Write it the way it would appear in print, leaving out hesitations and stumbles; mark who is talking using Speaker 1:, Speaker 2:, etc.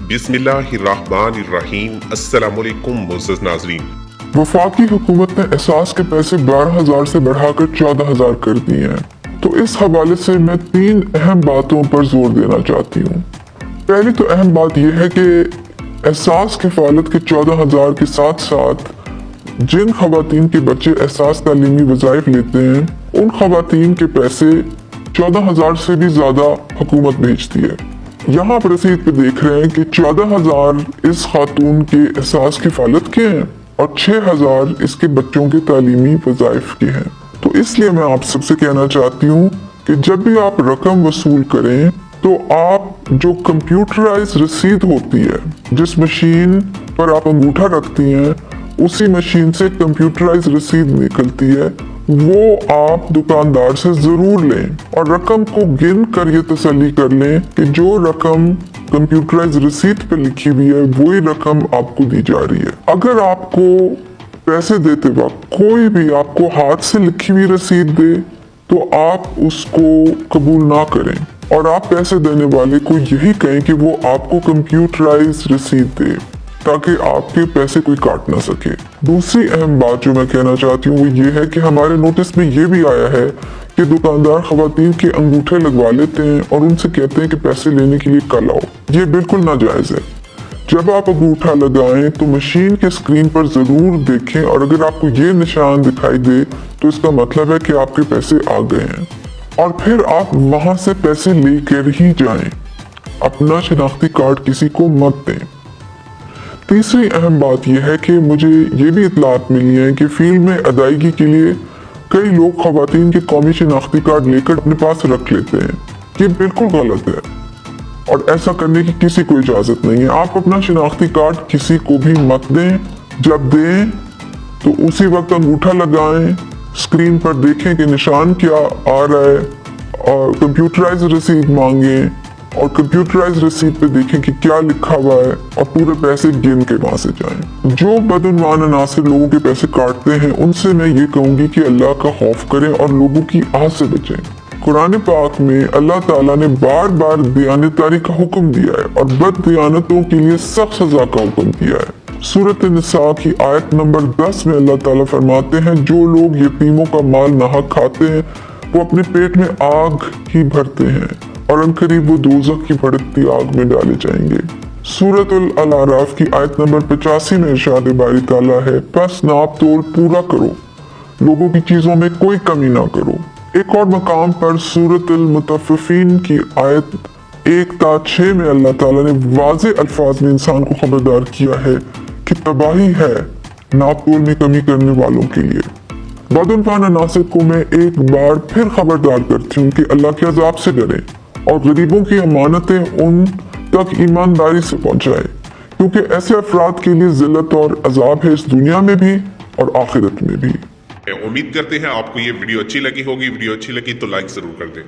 Speaker 1: بسم اللہ الرحمن الرحیم۔ السلام علیکم معزز ناظرین۔
Speaker 2: وفاقی حکومت نے احساس کے پیسے 12,000 سے بڑھا کر 14,000 کر دیے ہیں، تو اس حوالے سے میں 3 اہم باتوں پر زور دینا چاہتی ہوں۔ پہلی تو اہم بات یہ ہے کہ احساس کفالت کے 14,000 کے ساتھ ساتھ جن خواتین کے بچے احساس تعلیمی وظائف لیتے ہیں ان خواتین کے پیسے 14,000 سے بھی زیادہ حکومت بھیجتی ہے۔ یہاں پر رسید پہ دیکھ رہے ہیں کہ 14,000 اس خاتون کے احساس کفالت کے ہیں اور 6,000 اس کے بچوں کے تعلیمی وظائف کے ہیں۔ تو اس لیے میں آپ سب سے کہنا چاہتی ہوں کہ جب بھی آپ رقم وصول کریں تو آپ جو کمپیوٹرائزڈ رسید ہوتی ہے، جس مشین پر آپ انگوٹھا رکھتی ہیں اسی مشین سے کمپیوٹرائزڈ رسید نکلتی ہے، وہ آپ دکاندار سے ضرور لیں اور رقم کو گن کر یہ تسلی کر لیں کہ جو رقم کمپیوٹرائزڈ رسید پہ لکھی ہوئی ہے وہی رقم آپ کو دی جا رہی ہے۔ اگر آپ کو پیسے دیتے وقت کوئی بھی آپ کو ہاتھ سے لکھی ہوئی رسید دے تو آپ اس کو قبول نہ کریں اور آپ پیسے دینے والے کو یہی کہیں کہ وہ آپ کو کمپیوٹرائزڈ رسید دے تاکہ آپ کے پیسے کوئی کاٹ نہ سکے۔ دوسری اہم بات جو میں کہنا چاہتی ہوں وہ یہ ہے کہ ہمارے نوٹس میں یہ بھی آیا ہے کہ دکاندار خواتین کے انگوٹھے لگوا لیتے ہیں اور ان سے کہتے ہیں کہ پیسے لینے کے لیے کل آؤ۔ یہ بالکل ناجائز ہے۔ جب آپ انگوٹھا لگائیں تو مشین کے اسکرین پر ضرور دیکھیں اور اگر آپ کو یہ نشان دکھائی دے تو اس کا مطلب ہے کہ آپ کے پیسے آ گئے ہیں، اور پھر آپ وہاں سے پیسے لے کر ہی جائیں۔ اپنا شناختی کارڈ کسی کو مت دیں۔ تیسری اہم بات یہ ہے کہ مجھے یہ بھی اطلاعات ملی ہیں کہ فیلڈ میں ادائیگی کے لیے کئی لوگ خواتین کے قومی شناختی کارڈ لے کر اپنے پاس رکھ لیتے ہیں۔ یہ بالکل غلط ہے اور ایسا کرنے کی کسی کو اجازت نہیں ہے۔ آپ اپنا شناختی کارڈ کسی کو بھی مت دیں، جب دیں تو اسی وقت انگوٹھا لگائیں، اسکرین پر دیکھیں کہ نشان کیا آ رہا ہے اور کمپیوٹرائزڈ رسید مانگیں اور کمپیوٹرائزڈ رسید پہ دیکھیں کہ کیا لکھا ہوا ہے اور پورے پیسے گن کے وہاں سے جائیں۔ جو بدعنوان عناصر لوگوں کے پیسے کاٹتے ہیں ان سے میں یہ کہوں گی کہ اللہ کا خوف کریں اور لوگوں کی آہ سے بچیں۔ قرآن پاک میں اللہ تعالیٰ نے بار بار دیانتداری کا حکم دیا ہے اور بد دیانتوں کے لیے سخت سزا کا حکم دیا ہے۔ سورۃ النساء کی آیت نمبر 10 میں اللہ تعالیٰ فرماتے ہیں جو لوگ یتیموں کا مال ناحق کھاتے ہیں وہ اپنے پیٹ میں آگ ہی بھرتے ہیں اور عنقریب وہ دوزخ کی بھڑکتی آگ میں ڈالے جائیں گے۔ سورۃ الاعراف کی آیت نمبر 85 میں ارشاد باری تعالیٰ ہے پس ناپ تول پورا کرو، لوگوں کی چیزوں میں کوئی کمی نہ کرو۔ ایک اور مقام پر سورۃ المطففین کی آیت 1 تا 6 میں اللہ تعالیٰ نے واضح الفاظ میں انسان کو خبردار کیا ہے کہ تباہی ہے ناپ تول میں کمی کرنے والوں کے لیے۔ بدعنوان عناصر کو میں ایک بار پھر خبردار کرتی ہوں کہ اللہ کے عذاب سے ڈریں اور غریبوں کی امانتیں ان تک ایمانداری سے پہنچائے، کیونکہ ایسے افراد کے لیے ذلت اور عذاب ہے اس دنیا میں بھی اور آخرت میں بھی۔
Speaker 1: امید کرتے ہیں آپ کو یہ ویڈیو اچھی لگی ہوگی۔ ویڈیو اچھی لگی تو لائک ضرور کر دیں۔